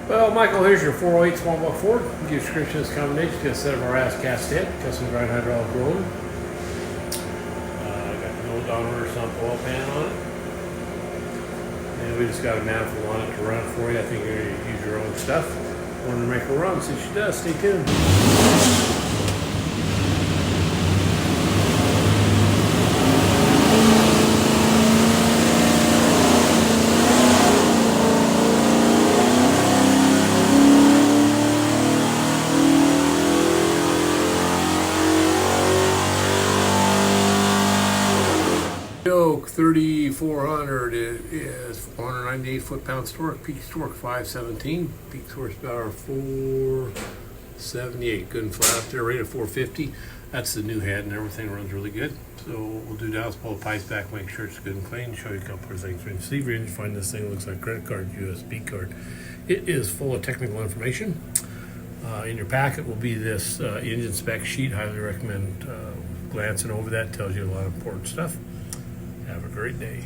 Well, Michael, here's your 408 small block Ford. Give description of this combination to a set of our As Cast head, custom grind hydraulic roller. Got the Milodon rear sump oil pan on it. And we just got a manifold on it to run it for you. I think you're going to use your own stuff. Wanted to make her run, see if she does. Stay tuned. Yoke 3400 is 498 foot-pounds torque, peak torque 517, peak horsepower 478. Good and flat up there, rate of 450. That's the new head and everything runs really good. So what we'll do now is pull the pipes back, make sure it's good and clean, show you a couple of things. When you see range, find this thing looks like credit card, USB card. It is full of technical information. In your packet will be this engine spec sheet. Highly recommend glancing over that. Tells you a lot of important stuff. Have a great day.